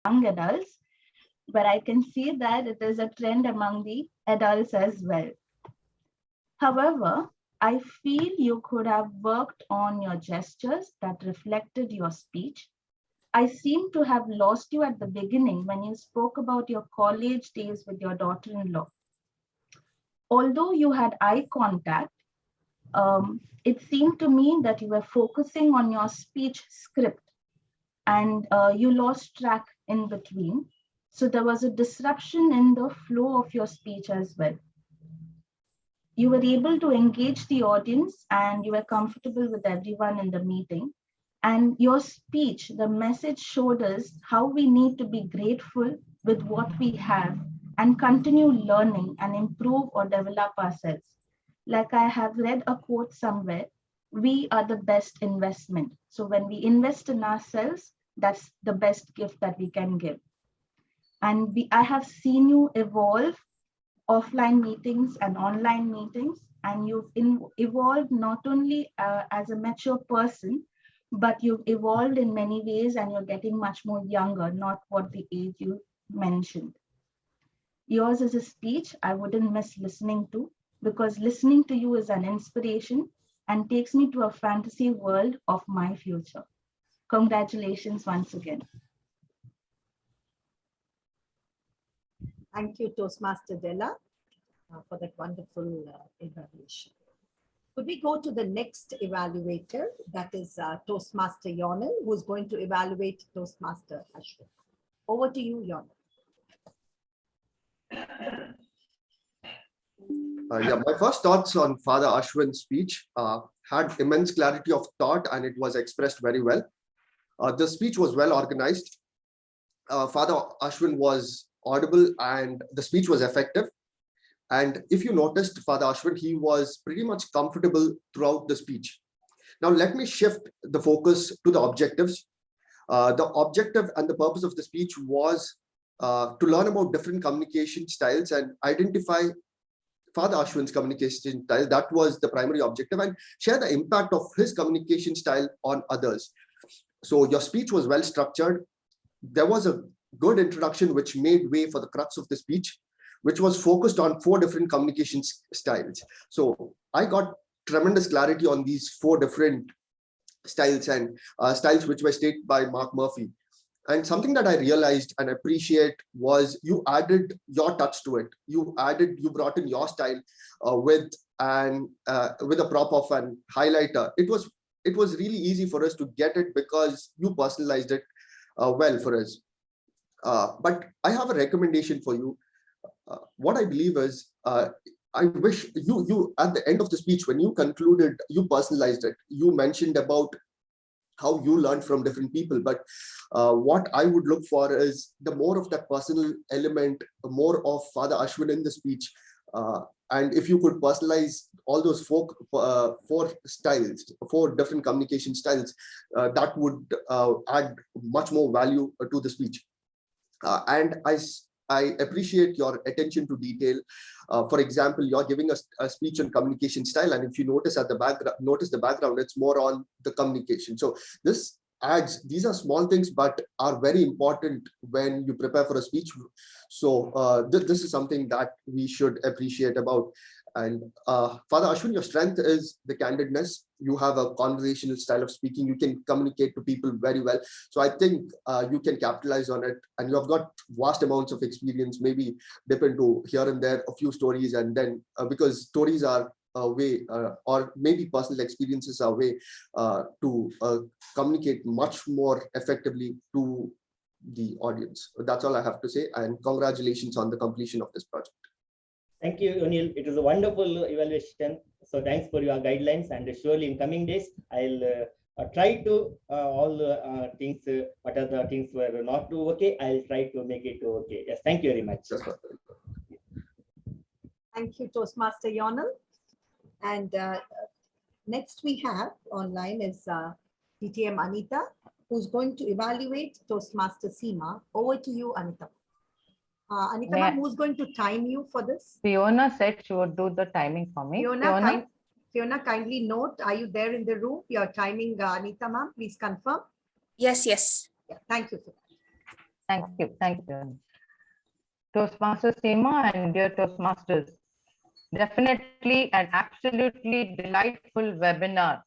young adults, but I can see that it is a trend among the adults as well. However, I feel you could have worked on your gestures that reflected your speech. I seem to have lost you at the beginning when you spoke about your college days with your daughter-in-law. Although you had eye contact, it seemed to me that you were focusing on your speech script and you lost track in between. So there was a disruption in the flow of your speech as well. You were able to engage the audience and you were comfortable with everyone in the meeting. And your speech, the message showed us how we need to be grateful with what we have and continue learning and improve or develop ourselves. Like I have read a quote somewhere, we are the best investment. So when we invest in ourselves, that's the best gift that we can give. And I have seen you evolve offline meetings and online meetings, and you've evolved not only as a mature person, but you've evolved in many ways and you're getting much more younger, not what the age you mentioned. Yours is a speech I wouldn't miss listening to, because listening to you is an inspiration and takes me to a fantasy world of my future. Congratulations once again. Thank you, Toastmaster Della, for that wonderful evaluation. Could we go to the next evaluator, that is Toastmaster Yvonil, who is going to evaluate Toastmaster Ashwin. Over to you, Yvonil. Yeah, my first thoughts on Father Ashwin's speech had immense clarity of thought and it was expressed very well. The speech was well organized. Father Ashwin was audible and the speech was effective. And if you noticed Father Ashwin, he was pretty much comfortable throughout the speech. Now, let me shift the focus to the objectives. The objective and the purpose of the speech was to learn about different communication styles and identify Father Ashwin's communication style. That was the primary objective, and share the impact of his communication style on others. So your speech was well structured. There was a good introduction which made way for the crux of the speech, which was focused on 4 different communication styles. So I got tremendous clarity on these 4 different styles and styles which were stated by Mark Murphy. And something that I realized and appreciate was you added your touch to it. You brought in your style with a prop of an highlighter. It was really easy for us to get it because you personalized it well for us. But I have a recommendation for you. What I believe is, I wish you at the end of the speech, when you concluded, you personalized it. You mentioned about how you learned from different people, but what I would look for is the more of that personal element, more of Father Ashwin in the speech. And if you could personalize all those 4 styles, 4 different communication styles, that would add much more value to the speech. And I appreciate your attention to detail. For example, you're giving us a speech on communication style, and if you notice at the background, it's more on the communication. So this adds, these are small things, but are very important when you prepare for a speech. So this is something that we should appreciate about. And Father Ashwin, your strength is the candidness. You have a conversational style of speaking. You can communicate to people very well. So I think you can capitalize on it. And you have got vast amounts of experience, maybe dip into here and there a few stories. And then because stories are a way, or maybe personal experiences are a way to communicate much more effectively to the audience. That's all I have to say. And congratulations on the completion of this project. Thank you, Yvonil. It was a wonderful evaluation. So thanks for your guidelines, and surely in coming days, I'll try to all the things, what are the things were not too okay, I'll try to make it okay. Yes, thank you very much. Thank you, Toastmaster Yvonil. And next we have online is TTM Anita, who's going to evaluate Toastmaster Seema. Over to you, Anita. Anita, yeah. Who's going to time you for this? Fiona said she would do the timing for me. Fiona, kindly note, are you there in the room? You're timing Anita, ma'am. Please confirm. Yes, yes. Yeah, thank you. Thank you. Thank you. Toastmaster Seema and dear Toastmasters, definitely an absolutely delightful webinar.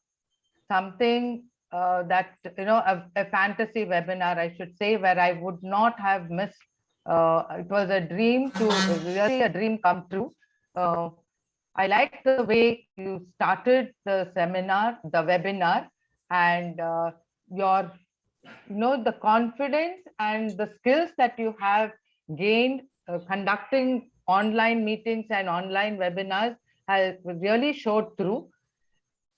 Something that, a fantasy webinar, I should say, where I would not have missed. It was a dream really a dream come true. I like the way you started the seminar, the webinar, and your, the confidence and the skills that you have gained conducting online meetings and online webinars has really showed through.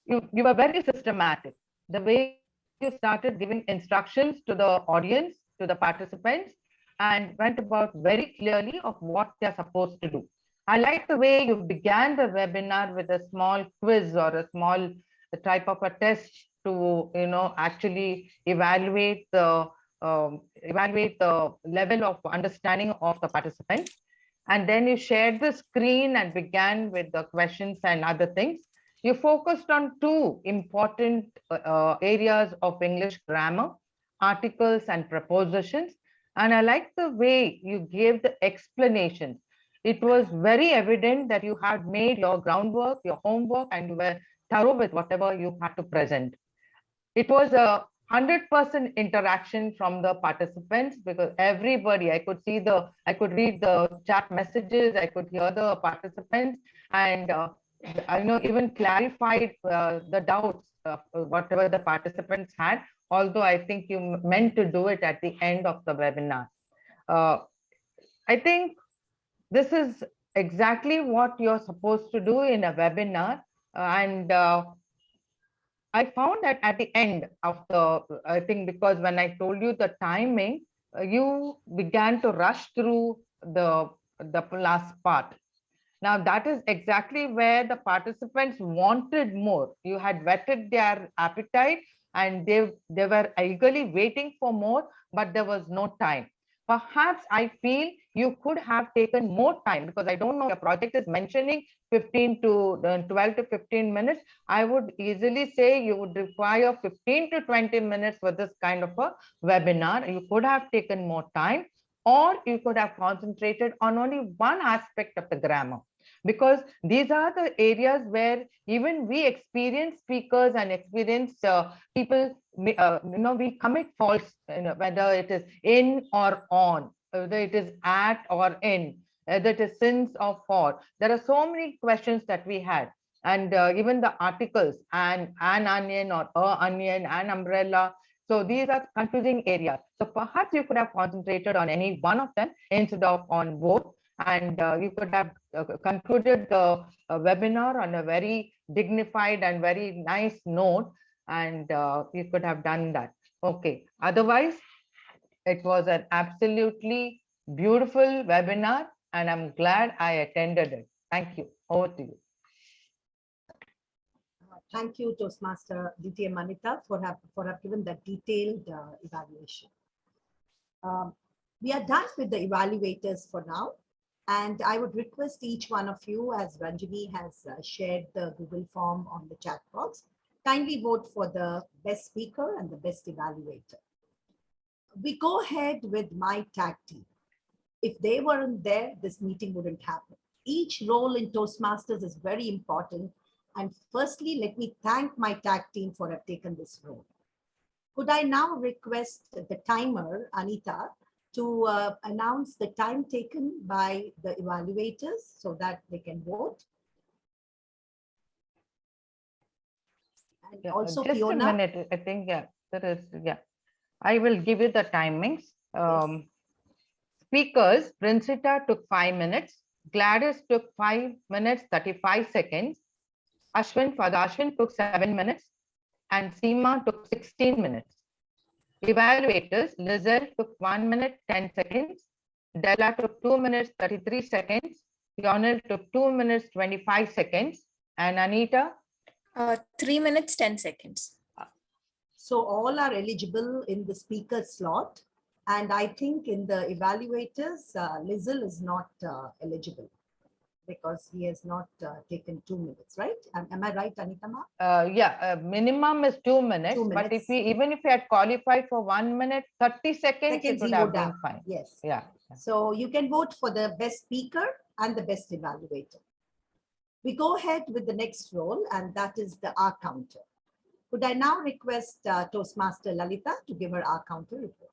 You were very systematic. The way you started giving instructions to the audience, to the participants, and went about very clearly of what they're supposed to do. I like the way you began the webinar with a small quiz or a small type of a test to, actually evaluate the level of understanding of the participants. And then you shared the screen and began with the questions and other things. You focused on two important areas of English grammar, articles and prepositions. And I like the way you gave the explanations. It was very evident that you had made your groundwork, your homework, and you were thorough with whatever you had to present. It was a 100% interaction from the participants, because everybody, I could read the chat messages, I could hear the participants, and even clarified the doubts of whatever the participants had, although I think you meant to do it at the end of the webinar. I think this is exactly what you're supposed to do in a webinar. And I found that at the end of I think because when I told you the timing, you began to rush through the last part. Now, that is exactly where the participants wanted more. You had whetted their appetite and they were eagerly waiting for more, but there was no time. Perhaps I feel you could have taken more time, because I don't know, your project is mentioning 12 to 15 minutes. I would easily say you would require 15 to 20 minutes for this kind of a webinar. You could have taken more time, or you could have concentrated on only one aspect of the grammar, because these are the areas where even we experienced speakers and experienced people, we commit faults, whether it is in or on, whether it is at or in, whether it is since or for. There are so many questions that we had. And even the articles, and an onion or a onion, an umbrella. So these are confusing areas. So perhaps you could have concentrated on any one of them instead of on both. And you could have concluded the webinar on a very dignified and very nice note. And you could have done that. Okay. Otherwise, it was an absolutely beautiful webinar, and I'm glad I attended it. Thank you. Over to you. Thank you, Toastmaster DTM Anita, for have given that detailed evaluation. We are done with the evaluators for now. And I would request each one of you, as Ranjini has shared the Google form on the chat box, kindly vote for the best speaker and the best evaluator. We go ahead with my tag team. If they weren't there, this meeting wouldn't happen. Each role in Toastmasters is very important. And firstly, let me thank my tag team for have taken this role. Could I now request the timer, Anita, to announce the time taken by the evaluators so that they can vote? And also just Fiona. a minute, I think, I will give you the timings. Yes. Speakers, Princita took 5 minutes, Gladys took 5 minutes, 35 seconds, Ashwin took 7 minutes, and Seema took 16 minutes. Evaluators, Lizelle took 1 minute, 10 seconds, Della took 2 minutes, 33 seconds, Yvonil took 2 minutes, 25 seconds, and Anita? 3 minutes, 10 seconds. So all are eligible in the speaker slot. And I think in the evaluators, Lizelle is not eligible. because he has not taken 2 minutes, right? Am I right, Anita Ma? Yeah, minimum is 2 minutes, 2 but if minutes. we even if we had qualified for 1 minute, 30 seconds, it Seconds would he have would been have. fine. Yes. Yeah. So you can vote for the best speaker and the best evaluator. We go ahead with the next role, and that is the R counter. Could I now request Toastmaster Lalitha to give her R counter report?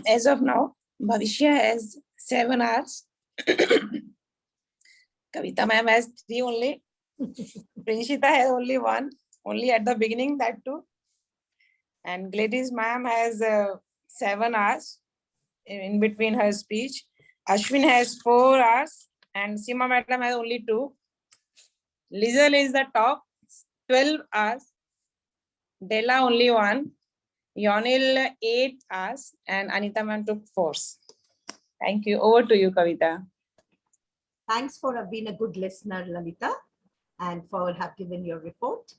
As of now, Bhavishya has 7 hours. Kavita ma'am has 3 only. Princita has only 1, only at the beginning, that too. And Gladys ma'am has 7 hours in between her speech. Ashwin has 4 hours and Seema madam has only 2. Lizelle is the top, 12 hours. Della only 1. Yvonil 8 hours and Anita ma'am took 4. Thank you. Over to you, Kavita. Thanks for being a good listener, Lalitha, and for have given your report.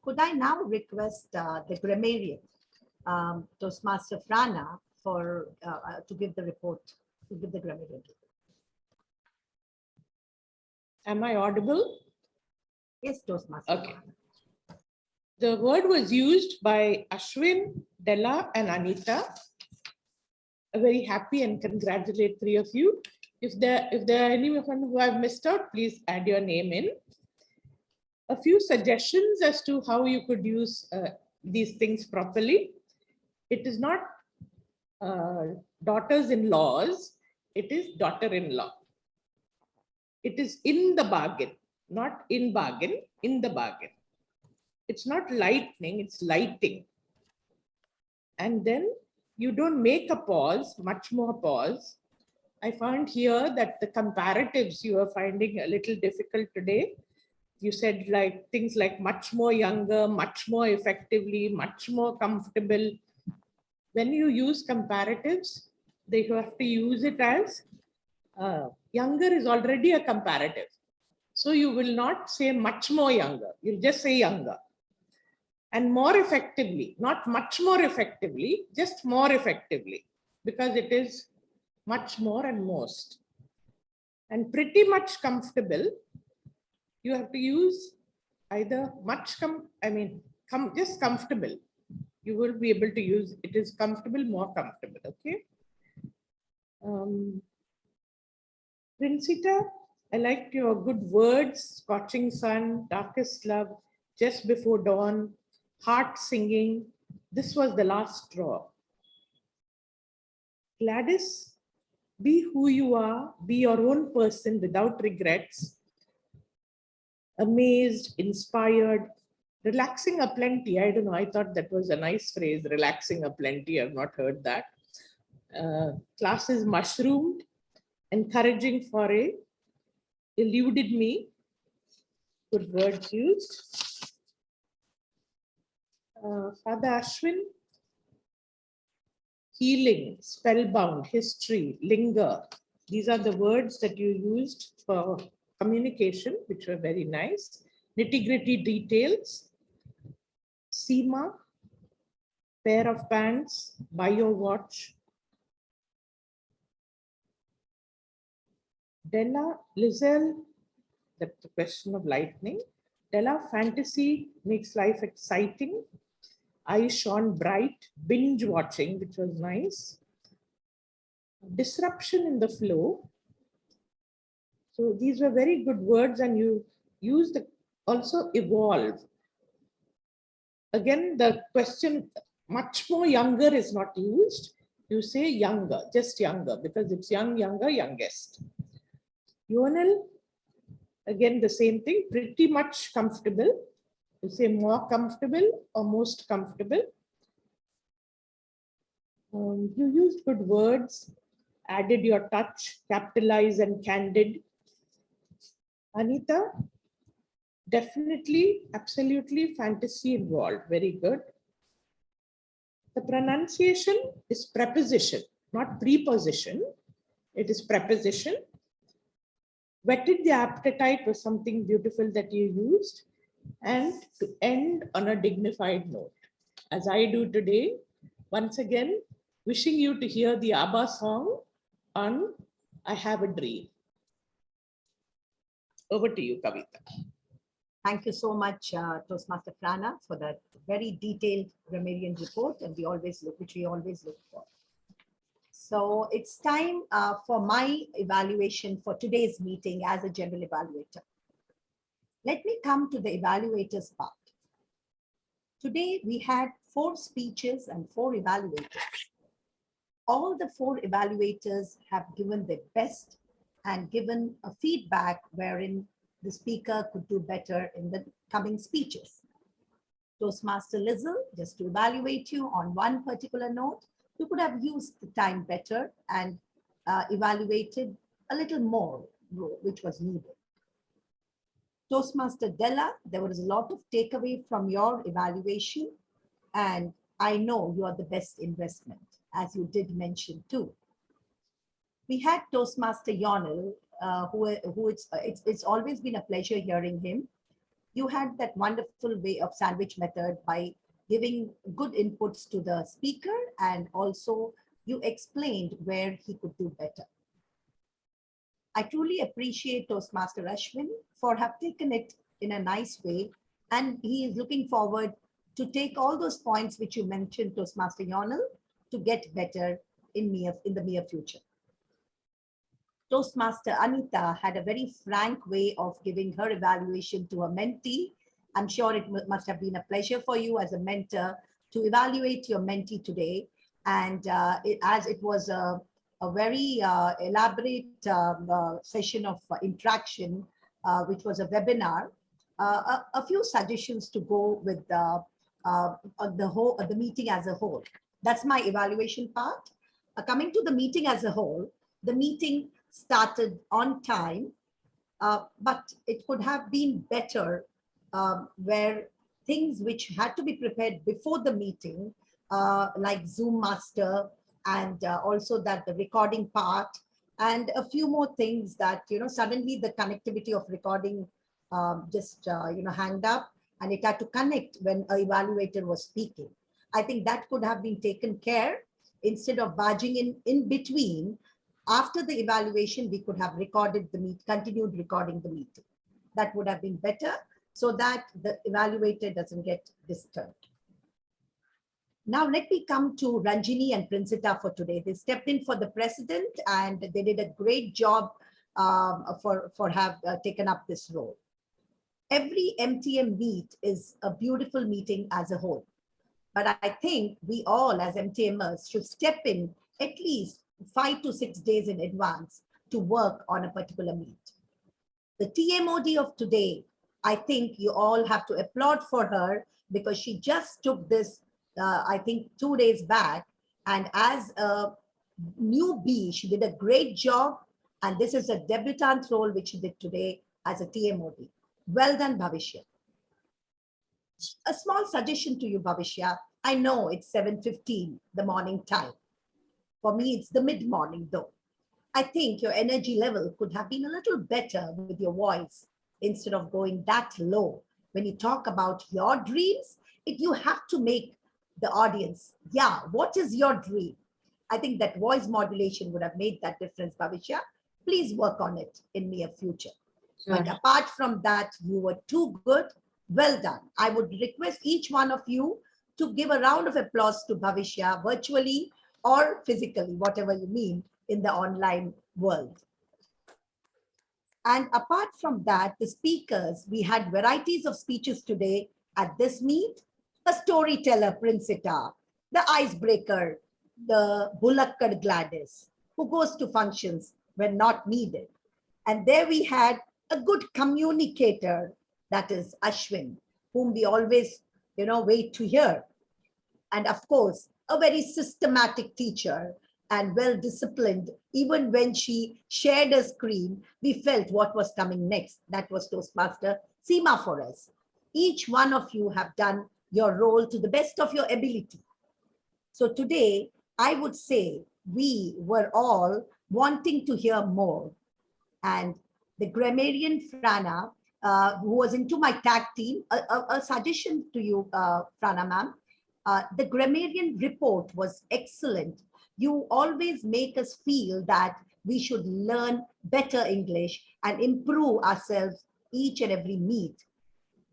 Could I now request the grammarian, Toastmaster Frana, for to give the report, to give the grammarian report. Am I audible? Yes, Toastmaster. Okay. The word was used by Ashwin, Della, and Anita. I'm very happy and congratulate 3 of you. If there are anyone who I've missed out, please add your name in. A few suggestions as to how you could use these things properly. It is not daughters-in-laws, it is daughter-in-law. It is in the bargain, not in bargain, in the bargain. It's not lightning, it's lighting. And then you don't make a pause, much more pause. I found here that the comparatives you are finding a little difficult today. You said like things like much more younger, much more effectively, much more comfortable. When you use comparatives, they have to use it as younger is already a comparative. So you will not say much more younger, you'll just say younger. And more effectively, not much more effectively, just more effectively, because it is much more and most. And pretty much comfortable, you have to use either much, just comfortable. You will be able to use it is comfortable, more comfortable, okay? Princita, I liked your good words, scorching sun, darkest love, just before dawn, heart singing. This was the last straw. Gladys, be who you are, be your own person without regrets. Amazed, inspired, relaxing aplenty. I don't know, I thought that was a nice phrase, relaxing aplenty. I've not heard that. Classes mushroomed, encouraging foray, eluded me. Good words used. Father Ashwin, healing, spellbound, history, linger. These are the words that you used for communication, which were very nice. Nitty-gritty details. Seema, pair of pants, buy your watch. Della, Lizelle, that's the question of lightning. Della, fantasy makes life exciting. Eyes shone bright, binge watching, which was nice. Disruption in the flow. So these were very good words, and you used also evolve. Again, the question much more younger is not used. You say younger, just younger, because it's young, younger, youngest. Yvonil, again, the same thing, pretty much comfortable. You say more comfortable or most comfortable. You used good words, added your touch, capitalize and candid. Anita, definitely, absolutely fantasy involved, very good. The pronunciation is preposition, not preposition. It is preposition. Whetted the appetite was something beautiful that you used. And to end on a dignified note, as I do today, once again, wishing you to hear the ABBA song on I Have a Dream. Over to you, Kavita. Thank you so much, Toastmaster Frana, for that very detailed grammarian report, and which we always look for. So it's time for my evaluation for today's meeting as a general evaluator. Let me come to the evaluators part. Today we had 4 speeches and 4 evaluators. All the 4 evaluators have given their best and given a feedback wherein the speaker could do better in the coming speeches. Toastmaster Lizelle, just to evaluate you on one particular note, you could have used the time better and evaluated a little more, which was needed. Toastmaster Della, there was a lot of takeaway from your evaluation, and I know you are the best investment, as you did mention too. We had Toastmaster Yvonil, it's always been a pleasure hearing him. You had that wonderful way of sandwich method by giving good inputs to the speaker, and also you explained where he could do better. I truly appreciate Toastmaster Ashwin for have taken it in a nice way, and he is looking forward to take all those points which you mentioned, Toastmaster Yvonil, to get better in the near future. Toastmaster Anita had a very frank way of giving her evaluation to a mentee. I'm sure it must have been a pleasure for you as a mentor to evaluate your mentee today. And as it was a very elaborate session of interaction, which was a webinar, a few suggestions to go with the meeting as a whole. That's my evaluation part. Coming to the meeting as a whole, the meeting started on time, but it could have been better where things which had to be prepared before the meeting, like Zoom Master, and also that the recording part, and a few more things that, suddenly the connectivity of recording hanged up, and it had to connect when an evaluator was speaking. I think that could have been taken care instead of barging in between. After the evaluation, we could have recorded the continued recording the meeting. That would have been better so that the evaluator doesn't get disturbed. Now let me come to Ranjini and Princita for today. They stepped in for the president and they did a great job for have taken up this role. Every MTM meet is a beautiful meeting as a whole. But I think we all as MTMers should step in at least 5 to 6 days in advance to work on a particular meet. The TMOD of today, I think you all have to applaud for her because she just took this, I think 2 days back, and as a newbie, she did a great job, and this is a debutante role which she did today as a TMOD. Well done, Bhavishya. A small suggestion to you, Bhavishya. I know it's 7:15, the morning time. For me, it's the mid-morning though. I think your energy level could have been a little better with your voice instead of going that low. When you talk about your dreams, you have to make the audience, yeah, what is your dream? I think that voice modulation would have made that difference, Bhavishya. Please work on it in near future. Sure. But apart from that, you were too good. Well done. I would request each one of you to give a round of applause to Bhavishya virtually or physically, whatever you mean in the online world. And apart from that, the speakers, we had varieties of speeches today at this meet. A storyteller, Princita, the icebreaker, the Bulakkad Gladys, who goes to functions when not needed. And there we had a good communicator, that is Ashwin, whom we always, wait to hear. And of course, a very systematic teacher and well-disciplined. Even when she shared a screen, we felt what was coming next. That was Toastmaster Seema for us. Each one of you have done your role to the best of your ability. So today, I would say we were all wanting to hear more. And the grammarian Frana, who was into my tag team, a suggestion to you, Frana ma'am, The Grammarian report was excellent. You always make us feel that we should learn better English and improve ourselves each and every meet.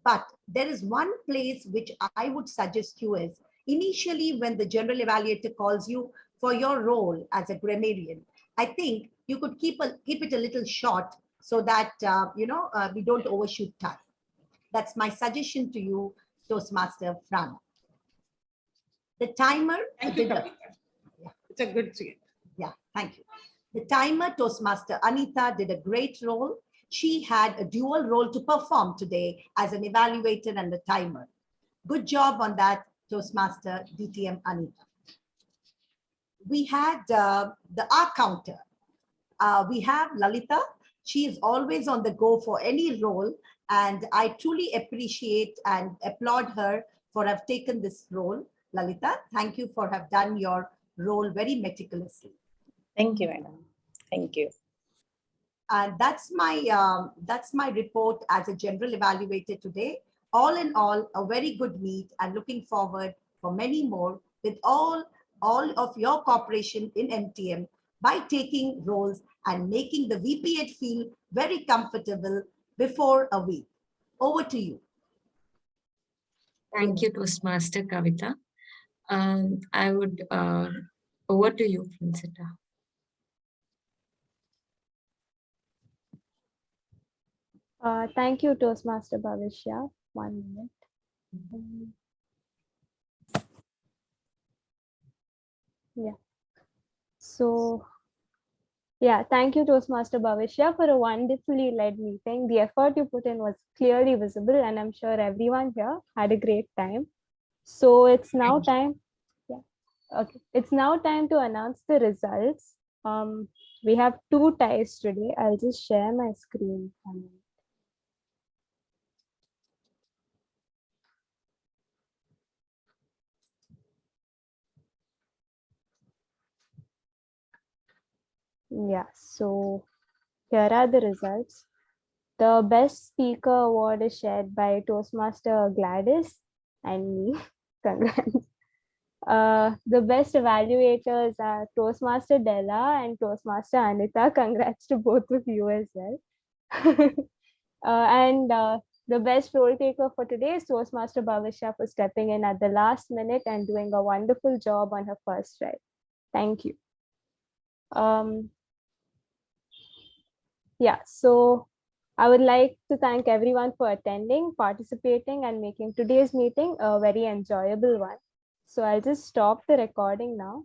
But there is one place which I would suggest you is initially when the general evaluator calls you for your role as a grammarian, I think you could keep it a little short so that we don't overshoot time. That's my suggestion to you, Toastmaster Fran. The timer. Thank you, Kavita. It's a good thing. Yeah, thank you. The timer, Toastmaster Anita, did a great role. She had a dual role to perform today as an evaluator and a timer. Good job on that, Toastmaster DTM Anita. We had the R counter. We have Lalitha. She is always on the go for any role, and I truly appreciate and applaud her for have taken this role. Lalitha, thank you for have done your role very meticulously. Thank you, madam. Thank you. And that's my report as a general evaluator today. All in all, a very good meet and looking forward for many more with all of your cooperation in MTM by taking roles and making the VP8 feel very comfortable before a week. Over to you. Thank you, Toastmaster Kavita. I would, over to you, Princita. Thank you, Toastmaster Bhavishya. 1 minute. Yeah. So, yeah, thank you, Toastmaster Bhavishya, for a wonderfully led meeting. The effort you put in was clearly visible, and I'm sure everyone here had a great time. So it's now time. Yeah. Okay. It's now time to announce the results. We have 2 ties today. I'll just share my screen. Yeah, so here are the results. The best speaker award is shared by Toastmaster Gladys and me. Congrats. The best evaluators are Toastmaster Della and Toastmaster Anita. Congrats to both of you as well. The best role taker for today is Toastmaster Bhavishya for stepping in at the last minute and doing a wonderful job on her first try. Thank you. Yeah, so I would like to thank everyone for attending, participating, and making today's meeting a very enjoyable one. So I'll just stop the recording now.